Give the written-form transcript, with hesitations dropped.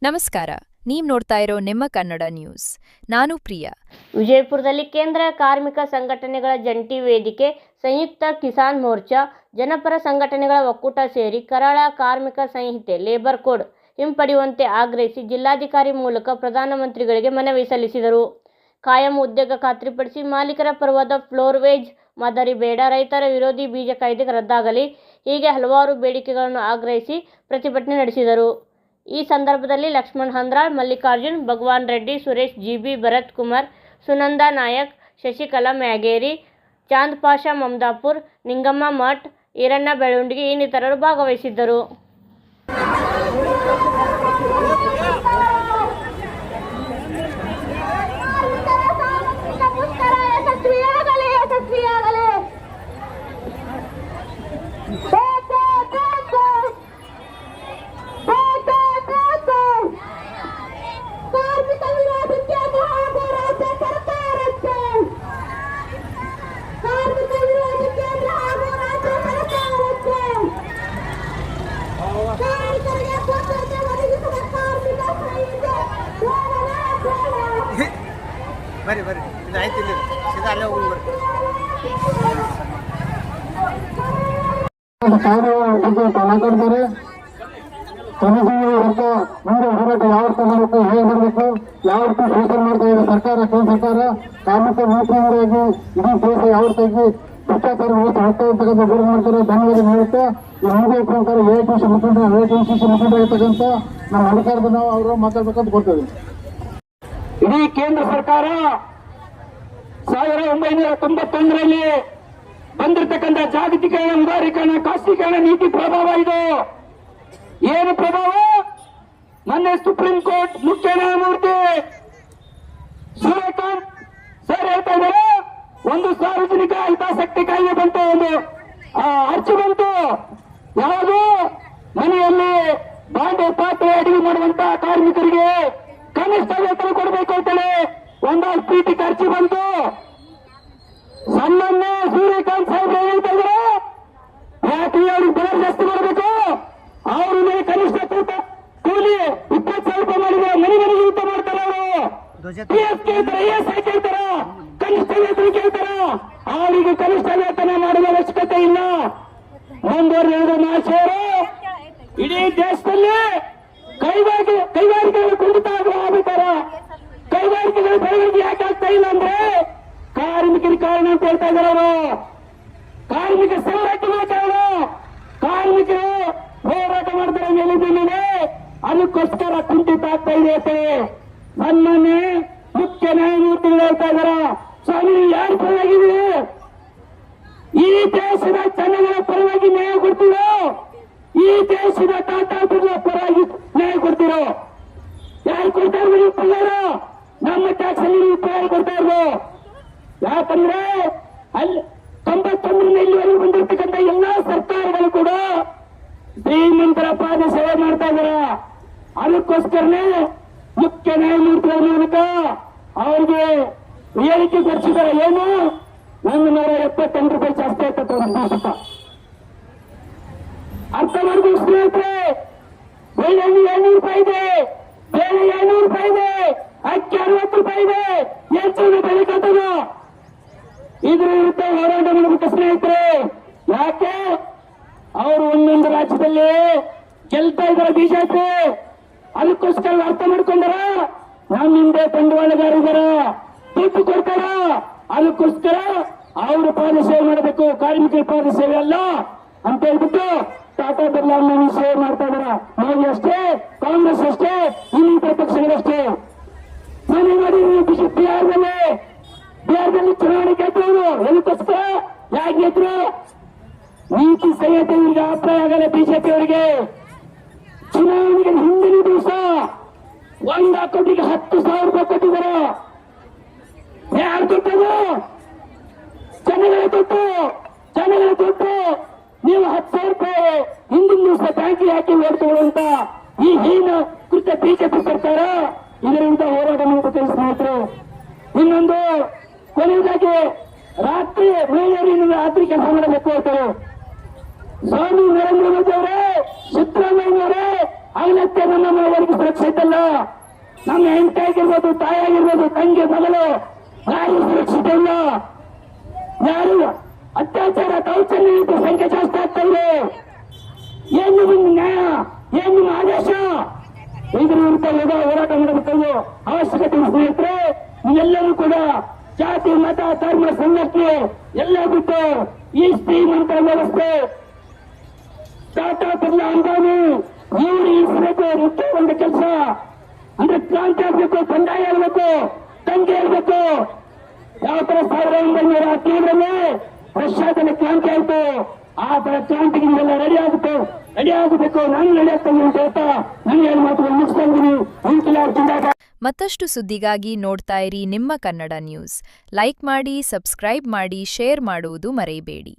ನಮಸ್ಕಾರ, ನೀವು ನೋಡ್ತಾ ಇರೋ ನಿಮ್ಮ ಕನ್ನಡ ನ್ಯೂಸ್. ನಾನು ಪ್ರಿಯಾ. ವಿಜಯಪುರದಲ್ಲಿ ಕೇಂದ್ರ ಕಾರ್ಮಿಕ ಸಂಘಟನೆಗಳ ಜಂಟಿ ವೇದಿಕೆ, ಸಂಯುಕ್ತ ಕಿಸಾನ್ ಮೋರ್ಚಾ, ಜನಪರ ಸಂಘಟನೆಗಳ ಒಕ್ಕೂಟ ಸೇರಿ ಕರಾಳ ಕಾರ್ಮಿಕ ಸಂಹಿತೆ ಲೇಬರ್ ಕೋಡ್ ಹಿಂಪಡೆಯುವಂತೆ ಆಗ್ರಹಿಸಿ ಜಿಲ್ಲಾಧಿಕಾರಿ ಮೂಲಕ ಪ್ರಧಾನಮಂತ್ರಿಗಳಿಗೆ ಮನವಿ ಸಲ್ಲಿಸಿದರು. ಕಾಯಂ ಉದ್ಯೋಗ ಖಾತ್ರಿಪಡಿಸಿ ಮಾಲೀಕರ ಪರವಾದ ಫ್ಲೋರ್ ವೇಜ್ ಮಾದರಿ ಬೇಡ, ರೈತರ ವಿರೋಧಿ ಬೀಜ ಕಾಯ್ದೆ ರದ್ದಾಗಲಿ, ಹೀಗೆ ಹಲವಾರು ಬೇಡಿಕೆಗಳನ್ನು ಆಗ್ರಹಿಸಿ ಪ್ರತಿಭಟನೆ ನಡೆಸಿದರು. ಈ ಸಂದರ್ಭದಲ್ಲಿ ಲಕ್ಷ್ಮಣ್ ಹಂದ್ರಾಳ್, ಮಲ್ಲಿಕಾರ್ಜುನ್, ಭಗವಾನ್ ರೆಡ್ಡಿ, ಸುರೇಶ್ ಜಿಬಿ, ಭರತ್ ಕುಮಾರ್, ಸುನಂದಾ ನಾಯಕ್, ಶಶಿಕಲಾ ಮ್ಯಾಗೇರಿ, ಚಾಂದ್ ಪಾಷಾ ಮಮದಾಪುರ್, ನಿಂಗಮ್ಮ ಮಠ್, ಈರಣ್ಣ ಬೆಳ್ಳುಂಡಗಿ ಇನ್ನಿತರರು ಭಾಗವಹಿಸಿದ್ದರು. ಬರ್ರಿ ಬರ್ರಿ ಇದು ಆಯ್ತು, ಇಲ್ಲಿ ಸೀದಾ ಅಲ್ಲೇ ಹೋಗಿ ಬರ್ರಿ. ಮಾತಾಡ್ತಾರೆ. ಮುಂದೆ ಹೋರಾಟ ಯಾವ ರೀತಿ ಮಾಡಬೇಕು, ಹೇಗೆ ಮಾಡಬೇಕು, ಯಾವ ರೀತಿ ಶೋಷಣೆ ಮಾಡ್ತಾ ಇದೆ ಸರ್ಕಾರ, ಕೇಂದ್ರ ಸರ್ಕಾರ, ಕಾರ್ಮಿಕ ಮಂತ್ರಿಯವರಾಗಿ ಇಡೀ ದೇಶ ಯಾವ ರೀತಿಯಾಗಿ ಭ್ರಷ್ಟಾಚಾರ ಹೋಗ್ತಾ ಇರ್ತಕ್ಕಂಥ ವಿರೋಧ ಮಾಡ್ತಾರೆ. ಧನ್ಯವಾದ ಹೇಳುತ್ತಾ ಈ ಮುಂದೆ ಪ್ರಕಾರ AITC ಮುಖಂಡರಾಗಿರ್ತಕ್ಕಂಥ ನಮ್ಮ ಅಧಿಕಾರದ ನಾವು ಅವರು ಮಾತಾಡ್ಬೇಕಂತ ಕೊಡ್ತೇವೆ. ಇಡೀ ಕೇಂದ್ರ ಸರ್ಕಾರ 1991ರಲ್ಲಿ ಬಂದಿರತಕ್ಕಂಥ ಜಾಗತೀಕರಣ, ಉದಾರೀಕರಣ, ಖಾಸಗೀಕರಣ ನೀತಿ ಪ್ರಭಾವ ಇದು. ಏನು ಪ್ರಭಾವ? ಮೊನ್ನೆ ಸುಪ್ರೀಂ ಕೋರ್ಟ್ ಮುಖ್ಯ ನ್ಯಾಯಮೂರ್ತಿ ಸೂರ್ಯಕಾಂತ್ ಸರ್ ಹೇಳ್ತಾ ಇದ್ದಾರೆ, ಒಂದು ಸಾರ್ವಜನಿಕ ಹಿತಾಸಕ್ತಿ ಕಾಯ್ದೆ ಬಂತು, ಒಂದು ಅರ್ಜಿ ಬಂತು. ಯಾವುದು? ಮನೆಯಲ್ಲಿ ಬಾಂಡೆ ಪಾತ್ರೆ ಅಡಿಗೆ ಮಾಡುವಂತ ಕಾರ್ಮಿಕರಿಗೆ ಕನಿಷ್ಠ ವೇತನ ಕೊಡಬೇಕು ಅಂತೇಳಿ ಒಂದು ಪೀಠಿಕ ಅರ್ಜಿ ಬಂತು. ಸಾಮಾನ್ಯ ಸೂರ್ಯಕಾಂತ್ ಸಾಹೇಬ್ ಹೇಳ್ತಾ ಇದ್ದಾರೆ, ಯಾಕೆ ಅವ್ರಿಗೆ ಬೆಲೆ ಜಾಸ್ತಿ ಮಾಡಬೇಕು, ಅವ್ರ ಮೇಲೆ ಕನಿಷ್ಠ ಕೂಲಿ 20,000 ರೂಪಾಯಿ ಮಾಡಿದ್ರೆ ಮನೆಗೆ ಊಟ ಮಾಡ್ತಾರೆ. ಅವರು PF ಕೇಳ್ತಾರ, ESI ಕೇಳ್ತಾರ, ಕನಿಷ್ಠ ವೇತನ ಕೇಳ್ತಾರ. ಅವರಿಗೆ ಕನಿಷ್ಠ ವೇತನ ಮಾಡುವ ಅವಶ್ಯಕತೆ ಇಲ್ಲ. ಮುಂದುವರೆದ ಮಹಾಶಯರು ಇಡೀ ದೇಶದಲ್ಲಿ ಕೈಗಾರಿಕೆಗಳು ಕುಂಠಿತ ಆಗ್ತಾರ. ಕೈಗಾರಿಕೆಗಳು ಬೆಳವಣಿಗೆ ಯಾಕೆ ಆಗ್ತಾ ಇಲ್ಲ ಅಂದ್ರೆ ಕಾರ್ಮಿಕರ ಕಾರಣ ಅಂತ ಹೇಳ್ತಾ ಇದ್ದಾರೆ ಅವರು. ಕಾರ್ಮಿಕ ಸಂಘಟನೆ ಕಾರಣ. ಕಾರ್ಮಿಕರು ಹೋರಾಟ ಮಾಡ್ತಾರೆ ಮೇಲಿಂದ ಮೇಲೆ, ಅದಕ್ಕೋಸ್ಕರ ಕುಂಠಿತ ಆಗ್ತಾ ಇದೆ ಅಂತ ಸನ್ಮಾನ್ಯ ಮುಖ್ಯ ನ್ಯಾಯಮೂರ್ತಿಗಳು ಹೇಳ್ತಾ ಇದಾರ. ಸ್ವಾಮಿ, ಯಾರು ಪರವಾಗಿದ್ದೀವಿ? ಈ ದೇಶದ ಜನಗಳ ಪರವಾಗಿ ನ್ಯಾಯ ಕೊಡ್ತೀರೋ, ಈ ದೇಶದ ಟಾಟಾ ಬಿರ್ಲಾ ಪರವಾಗಿ ನ್ಯಾಯ ಕೊಡ್ತೀರೋ? ಯಾರು ಕೊಡ್ತಾ ಇರ್ಬೋದು ಪಗಾರ? ನಮ್ಮ ಟ್ಯಾಕ್ಸ್ ಅಲ್ಲಿ ಪಗಾರ ಕೊಡ್ತಾ ಇರ್ಬೋದು. ಯಾಕಂದ್ರೆ ಅಲ್ಲಿ 91ರಿಂದ ಇಲ್ಲಿವರೆಗೂ ಬಂದಿರತಕ್ಕಂಥ ಎಲ್ಲಾ ಸರ್ಕಾರಗಳು ಕೂಡ ಶ್ರೀಮಂತರ ಪಾದ ಸೇವೆ ಮಾಡ್ತಾ ಇದಾರೆ. ಅದಕ್ಕೋಸ್ಕರನೇ ಮುಖ್ಯ ನ್ಯಾಯಮೂರ್ತಿಗಳ ಮೂಲಕ ಅವ್ರಿಗೆ ಹೇಳಿಕೆ ಕೊಡಿಸಿದ್ದಾರೆ. ಏನು? 178 ರೂಪಾಯಿ ಜಾಸ್ತಿ ಆಗ್ತದೆ ಒಂದು ದಿವಸ. ಅರ್ಥ ಮಾಡಿದ್ರು ಸ್ನೇಹಿತರೆ, ಬೆಳ್ಳುಳ್ಳಿ 700 ರೂಪಾಯಿ ಇದೆ, ಬೇಳೆ 700 ರೂಪಾಯಿ ಇದೆ, ಅಕ್ಕಿ 60 ರೂಪಾಯಿ ಇದೆ, ಹೆಚ್ಚಿನ ಬೆಲೆ ಕಟ್ಟದ. ಇದ್ರ ವಿರುದ್ಧ ಹೋರಾಟ ಮಾಡಬೇಕು ಸ್ನೇಹಿತರೆ. ಯಾಕೆ? ಅವರು ಒಂದೊಂದು ರಾಜ್ಯದಲ್ಲಿ ಗೆಲ್ತಾ ಇದ್ದಾರೆ ಬಿಜೆಪಿ. ಅದಕ್ಕೋಸ್ಕರ ಅರ್ಥ ಮಾಡ್ಕೊಂಡಾರ, ನಮ್ಮ ಹಿಂದೆ ಬಂಡವಾಳಗಾರಿದಾರ, ದುಡ್ಡು ಕೊಡ್ತಾರ. ಅದಕ್ಕೋಸ್ಕರ ಅವರು ಪಾದ ಸೇವೆ ಮಾಡಬೇಕು, ಕಾರ್ಮಿಕರ ಪಾದ ಸೇವೆ ಅಲ್ಲ ಅಂತ ಹೇಳ್ಬಿಟ್ಟು ಟಾಟಾ ಬಿರ್ಲಾ ಸೇವೆ ಮಾಡ್ತಾ ಇದಾರ. ಮೋದಿ ಅಷ್ಟೇ, ಕಾಂಗ್ರೆಸ್ ಅಷ್ಟೇ, ಇನ್ನಿತರ ಪಕ್ಷಗಳಷ್ಟೇ. ಮನೆ ಮಾಡಿ ಬಿಹಾರದಲ್ಲಿ ಚುನಾವಣೆ ಗೆದ್ದವರು. ಅದಕ್ಕೋಸ್ಕರ ಯಾಕೆ ಗೆದ್ರು? ನೀತಿ ಸಂಹಿತೆ ಇವರಿಗೆ ಅಪ್ಲೈ ಆಗಲ್ಲ ಬಿಜೆಪಿ ಅವರಿಗೆ. ಚುನಾವಣೆಗೆ ಹಿಂದಿನ ದಿವಸ 1 ಅಕೌಂಟಿಗೆ 10,000 ರೂಪಾಯಿ ಕೊಟ್ಟಿದ್ದಾರೆ. ಯಾರು ಕೊಟ್ಟರು? ಜನಗಳ ದುಡ್ಡು, ಜನಗಳ ದುಡ್ಡು. ನೀವು 10,000 ರೂಪಾಯಿ ಹಿಂದಿನ ದಿವಸ ಬ್ಯಾಂಕಿಗೆ ಹಾಕಿ ಓಡ್ತುಕೊಳ್ಳುವಂತ ಈ ಹೀನ ಕೃತ್ಯ ಬಿಜೆಪಿ ಸರ್ಕಾರ. ಇದರಿಂದ ಹೋರಾಟ ಮಾಡಬೇಕು ಸ್ನೇಹಿತರು. ಇನ್ನೊಂದು ಕೊನೆಯದಾಗಿ ರಾತ್ರಿ ಮಹಿಳೆಯರಿಂದ ರಾತ್ರಿ ಕೆಲಸ ಮಾಡಬೇಕು ಅಂತಾರೆ. ಸ್ವಾಮಿ ನರೇಂದ್ರ ಮೋದಿ ಅವರೇ, ಸಿದ್ದರಾಮಯ್ಯ ಅವರೇ, ಅವನತ್ತೆ ನಮ್ಮ ಮನೆಯವರಿಗೆ ಸುರಕ್ಷಿತ ಇಲ್ಲ. ನಮ್ಮ ಹೆಂಡತಿ ಆಗಿರ್ಬೋದು, ತಾಯಿ ಆಗಿರ್ಬೋದು, ತಂಗಿ, ಮಗಳು ಯಾರು ಸುರಕ್ಷಿತ ಇಲ್ಲ. ಯಾರು ಅತ್ಯಾಚಾರ, ದೌರ್ಜನ್ಯ ಸಂಖ್ಯೆ ಜಾಸ್ತಿ ಆಗ್ತಾ ಇದೆ. ಏನು ನಿಮ್ಮ ನ್ಯಾಯ, ಏನು ನಿಮ್ಮ ಆದೇಶ? ಇದ್ರ ವಿರುದ್ಧ ಹೋರಾಟ ಮಾಡಬೇಕು ಅವಶ್ಯಕತೆ ಇದೆ ಸ್ನೇಹಿತರೆ. ನೀವೆಲ್ಲರೂ ಕೂಡ ಜಾತಿ, ಮತ, ಧರ್ಮ, ಸಂಘಟನೆ ಎಲ್ಲ ಬಿಟ್ಟು ಈ ಶ್ರೀಮಂತ ವ್ಯವಸ್ಥೆ ಟಾಟಾ ಬಿರ್ಲಾ ಅಂಬಾನಿ ಇವರು ಇಳಿಸಬೇಕು. ಮುಖ್ಯ ಒಂದು ಕೆಲಸ ಅಂದ್ರೆ ಕ್ರಾಂತಿ ಆಗ್ಬೇಕು, ಬಂಡಾಯ ಆಗ್ಬೇಕು, ದಂಗೆ ಆಗ್ಬೇಕು. ಯಾವ ತರ 1917ರಲ್ಲಿ ರಷ್ಯಾದಲ್ಲಿ ಕ್ರಾಂತಿ ಆಯ್ತು, ಆ ತರ ಕ್ರಾಂತಿಗೆ ನೀವೆಲ್ಲ ರೆಡಿ ಆಗಬೇಕು. ನಾನು ರೆಡಿ ಆಗ್ತೇನೆ ಅಂತ ಹೇಳ್ತಾ ನಾನು ಏನು ಮಾತುಗಳು ಮುಗಿಸ್ತಾ ಇದ್ದೀನಿ. ಮತ್ತಷ್ಟು ಸುದ್ದಿಗಾಗಿ ನೋಡ್ತಾ ಇರಿ ನಿಮ್ಮ ಕನ್ನಡ ನ್ಯೂಸ್. ಲೈಕ್ ಮಾಡಿ, ಸಬ್ಸ್ಕ್ರೈಬ್ ಮಾಡಿ, ಶೇರ್ ಮಾಡುವುದು ಮರೆಯಬೇಡಿ.